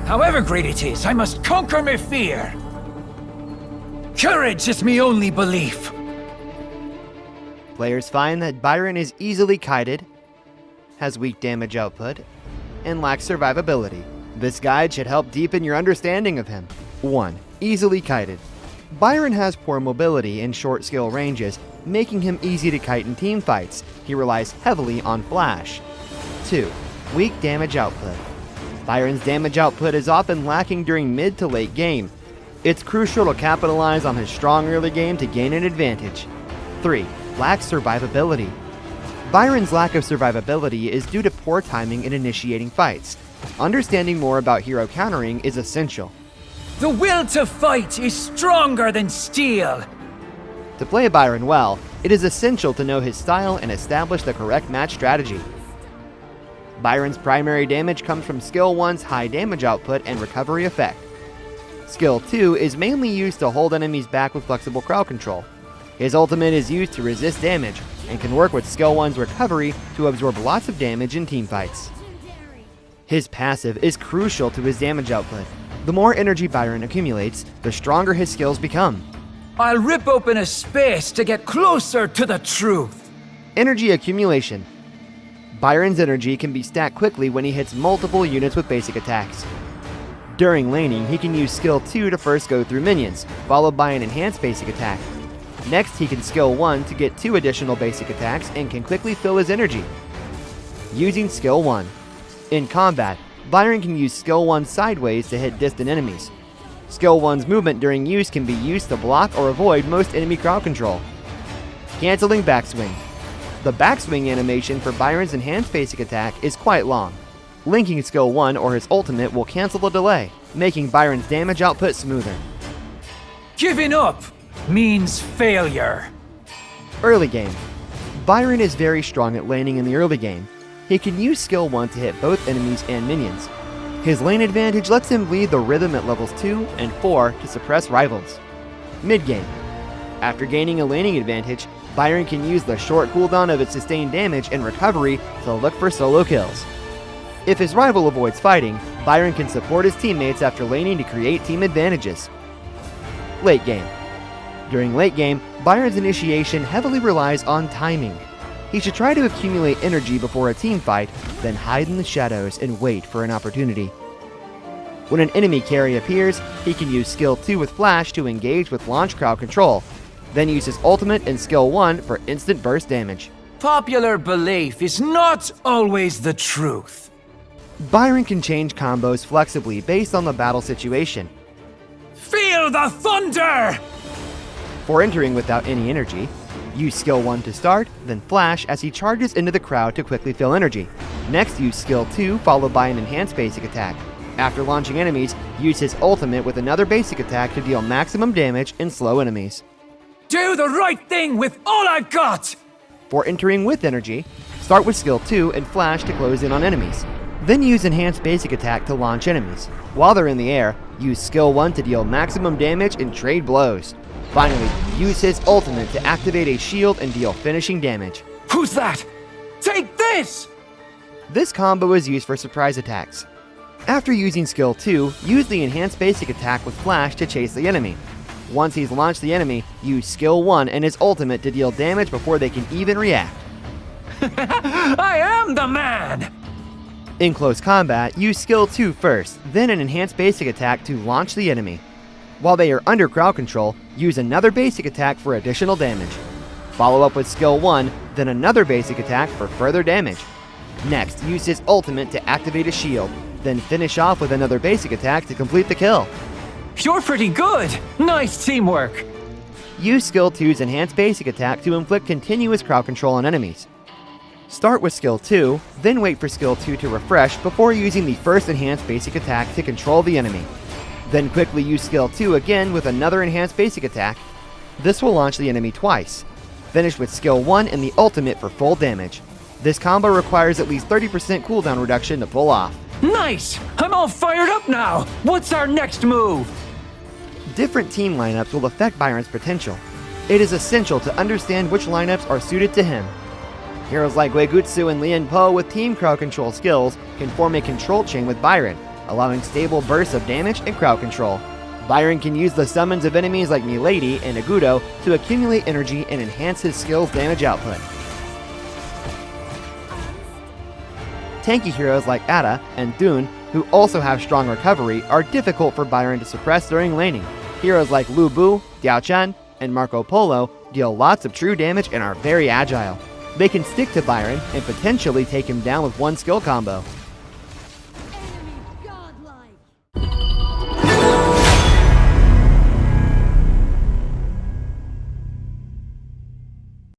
However great it is, I must conquer my fear. Courage is my only belief. Players find that Biron is easily kited, has weak damage output, and lacks survivability. This guide should help deepen your understanding of him. 1. Easily kited. Biron has poor mobility and short skill ranges, making him easy to kite in team fights. He relies heavily on flash. 2. Weak damage output. Biron's damage output is often lacking during mid to late game. It's crucial to capitalize on his strong early game to gain an advantage. 3. Lacks survivability. Biron's lack of survivability is due to poor timing in initiating fights. Understanding more about hero countering is essential. The will to fight is stronger than steel. To play Biron well, it is essential to know his style and establish the correct match strategy. Biron's primary damage comes from Skill 1's high damage output and recovery effect. Skill 2 is mainly used to hold enemies back with flexible crowd control. His ultimate is used to resist damage, and can work with Skill 1's recovery to absorb lots of damage in teamfights. His passive is crucial to his damage output. The more energy Biron accumulates, the stronger his skills become. I'll rip open a space to get closer to the truth. Energy accumulation. Biron's energy can be stacked quickly when he hits multiple units with basic attacks. During laning, he can use Skill 2 to first go through minions, followed by an enhanced basic attack. Next, he can Skill 1 to get 2 additional basic attacks and can quickly fill his energy. Using Skill 1. In combat, Biron can use Skill 1 sideways to hit distant enemies. Skill 1's movement during use can be used to block or avoid most enemy crowd control. Canceling backswing. The backswing animation for Biron's enhanced basic attack is quite long. Linking Skill 1 or his ultimate will cancel the delay, making Biron's damage output smoother. Giving up means failure. Early game. Biron is very strong at laning in the early game. He can use Skill 1 to hit both enemies and minions. His lane advantage lets him lead the rhythm at levels 2 and 4 to suppress rivals. Mid-game. After gaining a laning advantage, Biron can use the short cooldown of its sustained damage and recovery to look for solo kills. If his rival avoids fighting, Biron can support his teammates after laning to create team advantages. Late game. During late game, Biron's initiation heavily relies on timing. He should try to accumulate energy before a team fight, then hide in the shadows and wait for an opportunity. When an enemy carry appears, he can use Skill 2 with Flash to engage with launch crowd control, then use his ultimate and Skill 1 for instant burst damage. Popular belief is not always the truth. Biron can change combos flexibly based on the battle situation. Feel the thunder! For entering without any energy, use Skill 1 to start, then Flash as he charges into the crowd to quickly fill energy. Next, use Skill 2 followed by an enhanced basic attack. After launching enemies, use his ultimate with another basic attack to deal maximum damage and slow enemies. Do the right thing with all I've got! For entering with energy, start with Skill 2 and Flash to close in on enemies. Then use enhanced basic attack to launch enemies. While they're in the air, use Skill 1 to deal maximum damage and trade blows. Finally, use his ultimate to activate a shield and deal finishing damage. Who's that? Take this! This combo is used for surprise attacks. After using Skill 2, use the enhanced basic attack with Flash to chase the enemy. Once he's launched the enemy, use Skill 1 and his ultimate to deal damage before they can even react. I am the man! In close combat, use Skill 2 first, then an enhanced basic attack to launch the enemy. While they are under crowd control, use another basic attack for additional damage. Follow up with Skill 1, then another basic attack for further damage. Next, use his ultimate to activate a shield, then finish off with another basic attack to complete the kill. You're pretty good! Nice teamwork! Use Skill 2's enhanced basic attack to inflict continuous crowd control on enemies. Start with Skill 2, then wait for Skill 2 to refresh before using the first enhanced basic attack to control the enemy. Then quickly use Skill 2 again with another enhanced basic attack. This will launch the enemy twice. Finish with Skill 1 and the ultimate for full damage. This combo requires at least 30% cooldown reduction to pull off. Nice! I'm all fired up now! What's our next move? Different team lineups will affect Biron's potential. It is essential to understand which lineups are suited to him. Heroes like Weigutsu and Lian Po with Team Crowd Control skills can form a control chain with Biron, allowing stable bursts of damage and crowd control. Biron can use the summons of enemies like Milady and Agudo to accumulate energy and enhance his skill's damage output. Tanky heroes like Ada and Dune, who also have strong recovery, are difficult for Biron to suppress during laning. Heroes like Lu Bu, Diao Chan, and Marco Polo deal lots of true damage and are very agile. They can stick to Biron and potentially take him down with one skill combo.